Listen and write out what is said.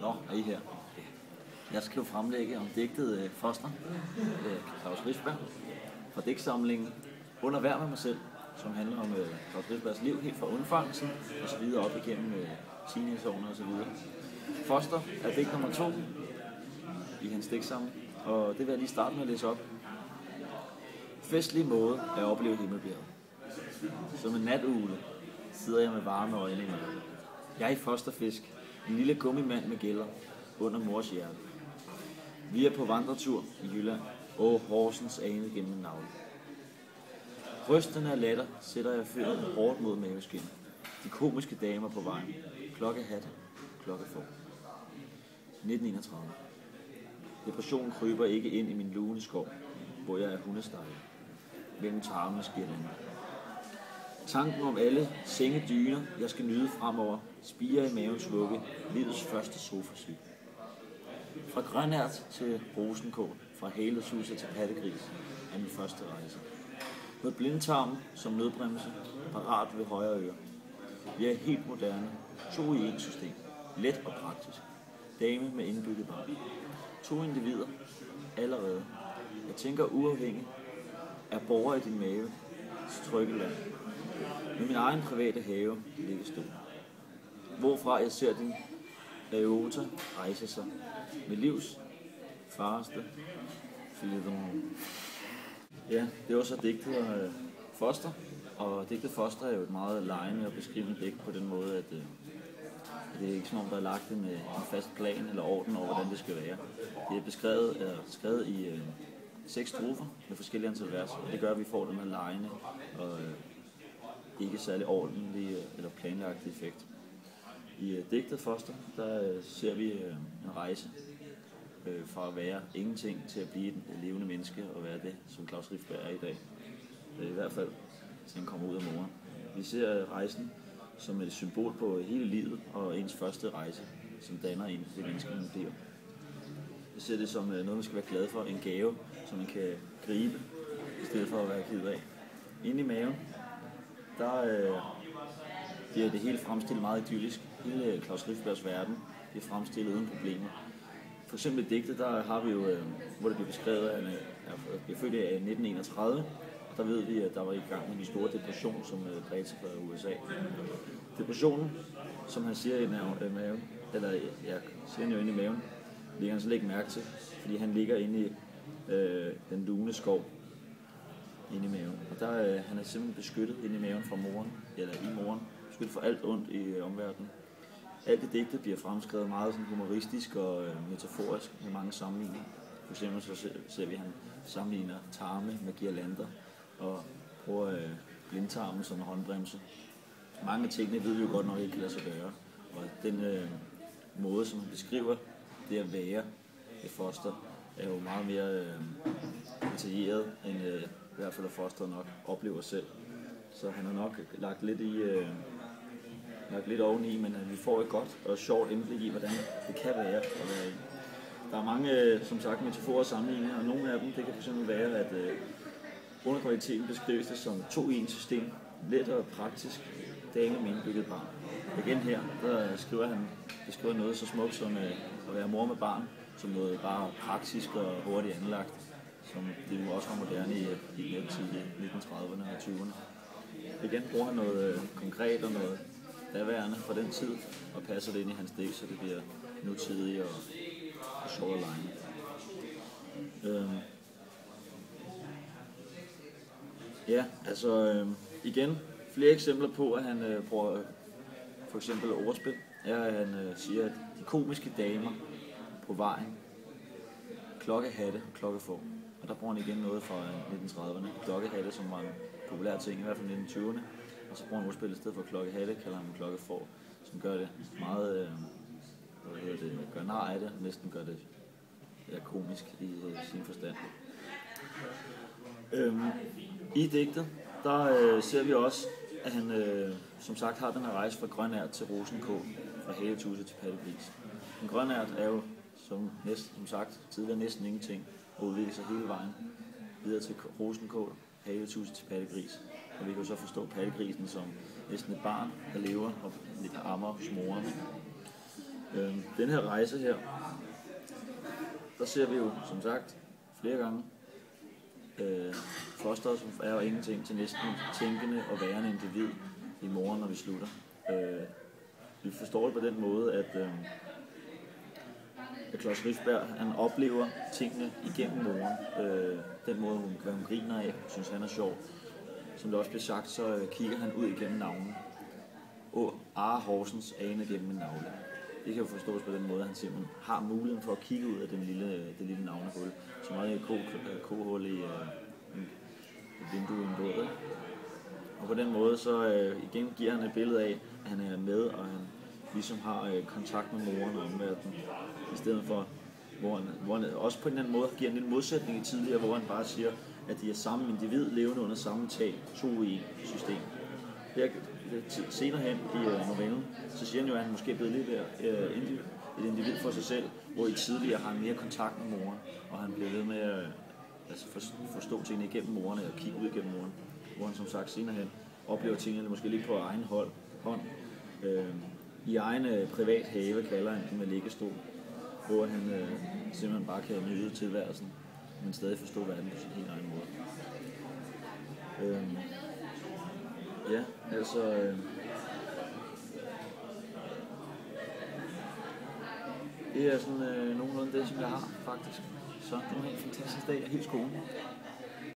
Nå, er I her? Jeg skal jo fremlægge om digtet Foster, Klaus Rifbjerg, fra digtsamlingen Under vejr med mig selv, som handler om Klaus Rifbjergs liv helt fra undfangelsen og så videre op igennem teenageårene og så videre. Foster er digt nummer 2 i hans digtsamling, og det vil jeg lige starte med at læse op. Festlig måde at opleve himmelbjerget. Som en natugle sidder jeg med varme øjne i mørket. Jeg er Fosterfisk, en lille gummimand med gælder under mors hjerte. Vi er på vandretur i Jylland, og Horsens ane gennem en navle. Rystende af latter sætter jeg fødderne hårdt mod maveskinnet. De komiske damer på vejen. Klokkehat, klokkefår. 1931. Depressionen kryber ikke ind i min lune skov, hvor jeg er hundestejle. Mellem tarmenes girlander. Tanken om alle sengedyner, jeg skal nyde fremover, spiger i mavens vugge, livets første sofasyg. Fra grønært til rosenkål, fra halesuser til pattegris, er min første rejse. Med blindtarmen som nødbremse, parat ved højre øre. Vi er helt moderne, 2 i 1 system, let og praktisk. Dame med indbygget barn. 2 individer, allerede. Jeg tænker uafhængigt, er borger i din mave, trygge land. Med min egen private have ligger stå. Hvorfra jeg ser din aorta rejse sig med livs fareste filedon. Ja, det var så digtet Foster, og digtet Foster er jo et meget legende og beskrivende digt på den måde, at det er ikke sådan, om der er lagt en fast plan eller orden over, hvordan det skal være. Det er skrevet i 6 strofer med forskellige antal vers, og det gør, at vi får den her legende og ikke særlig ordentlig eller planlagt effekt. I digtet Foster, der ser vi en rejse fra at være ingenting til at blive et levende menneske og være det, som Klaus Rifbjerg er i dag. I hvert fald, til han kommer ud af moren. Vi ser rejsen som et symbol på hele livet og ens første rejse, som danner en det menneske, man bliver. Vi ser det som noget, man skal være glad for, en gave, som man kan gribe, i stedet for at være ked af. Inde i maven, der bliver det hele fremstillet meget idyllisk. Hele Klaus Rifbjergs verden bliver fremstillet uden problemer. For eksempel i digtet, der har vi jo, hvor det bliver beskrevet, at han bliver født i 1931, og der ved vi, at der var i gang med en stor depression, som bredte sig fra USA. Depressionen, som han siger i maven, eller ja, siger han jo inde i maven, ligger han slet ikke mærke til, fordi han ligger inde i den lune skov inde i maven. Og der han er simpelthen beskyttet inde i maven fra moren, eller i moren, beskyttet for alt ondt i omverdenen. Alt det digte bliver fremskrevet meget sådan humoristisk og metaforisk med mange sammenligninger. For eksempel så ser vi, at han sammenligner tarme med girlander og bruger blindtarmen som en håndbremse. Mange af tingene ved vi jo godt nok ikke kan lade sig gøre. Og den måde, som han beskriver det at være et foster, er jo meget mere detaljeret, end i hvert fald at Foster nok oplever selv. Så han har nok lagt lidt oveni, men vi får et godt og sjovt indblik i, hvordan det kan være at være i. Der er mange, som sagt, metaforer og sammenligninger, og nogle af dem, det kan fx være, at underkvaliteten beskrives det som 2 i 1 system, let og praktisk, dame med indbygget barn. Igen her, der beskriver noget så smukt som at være mor med barn, som noget bare praktisk og hurtigt anlagt, som det jo også var moderne i den tid, 1930'erne og 20'erne. Igen bruger han noget konkret og noget daværende fra den tid, og passer det ind i hans digt, så det bliver nutidigt og sjovt og legende. Ja, altså igen, flere eksempler på, at han bruger for eksempel ordspil, er, at han siger, at de komiske damer på vejen, klokkehatte, klokkefår. Og der bruger han igen noget fra 1930'erne. Klokkehatte, som var en populær ting, i hvert fald i 1920'erne. Og så bruger han ordspil i stedet for klokkehatte, kalder han klokkefår, som gør det meget, gør nar af det, næsten gør det komisk i sin forstand. I digtet, der ser vi også, at han som sagt har den her rejse fra grønært til rosenkål, fra haletuse til pattegris. En grønært er jo, som sagt, tidligere næsten ingenting, og udvikler sig hele vejen videre til rosenkål, haletuse til pattegris. Og vi kan jo så forstå pattegrisen som næsten et barn, der lever og ammer hos moren. den her rejse her, der ser vi jo, som sagt, flere gange fosteret, som er jo ingenting, til næsten tænkende og værende individ i moren, når vi slutter. Vi forstår det på den måde, at Claus Riffberg, han oplever tingene igennem moren. Den måde, hun griner af, synes han er sjov. Som det også bliver sagt, så kigger han ud igennem navnet. Are Horsens ane gennem en navle. Det kan jo forstås på den måde, at han simpelthen har muligheden for at kigge ud af det lille navnehul. Så meget i kohul i et vindue i en båd. Og på den måde så igen giver han et billede af, at han er med, og han ligesom har kontakt med moren og omverdenen. I stedet for, hvor han også på en eller anden måde giver en lille modsætning i tidligere, hvor han bare siger, at de er samme individ, levende under samme tag, to i et system. Senere hen i novellen, så siger han jo, at han måske er blevet lidt et individ for sig selv, hvor i tidligere har han mere kontakt med moren, og han bliver ved med at forstå tingene igennem moren, og kigge ud igennem moren, hvor han som sagt senere hen oplever tingene måske lidt på egen hånd. I egen privat have kalder han den med liggestol, hvor han simpelthen bare kan nyde tilværelsen, men stadig forstå verden på sin helt egen måde. Ja, altså... det er sådan nogenlunde det, som jeg har, faktisk. Så det var en fantastisk dag. Jeg er helt skolen.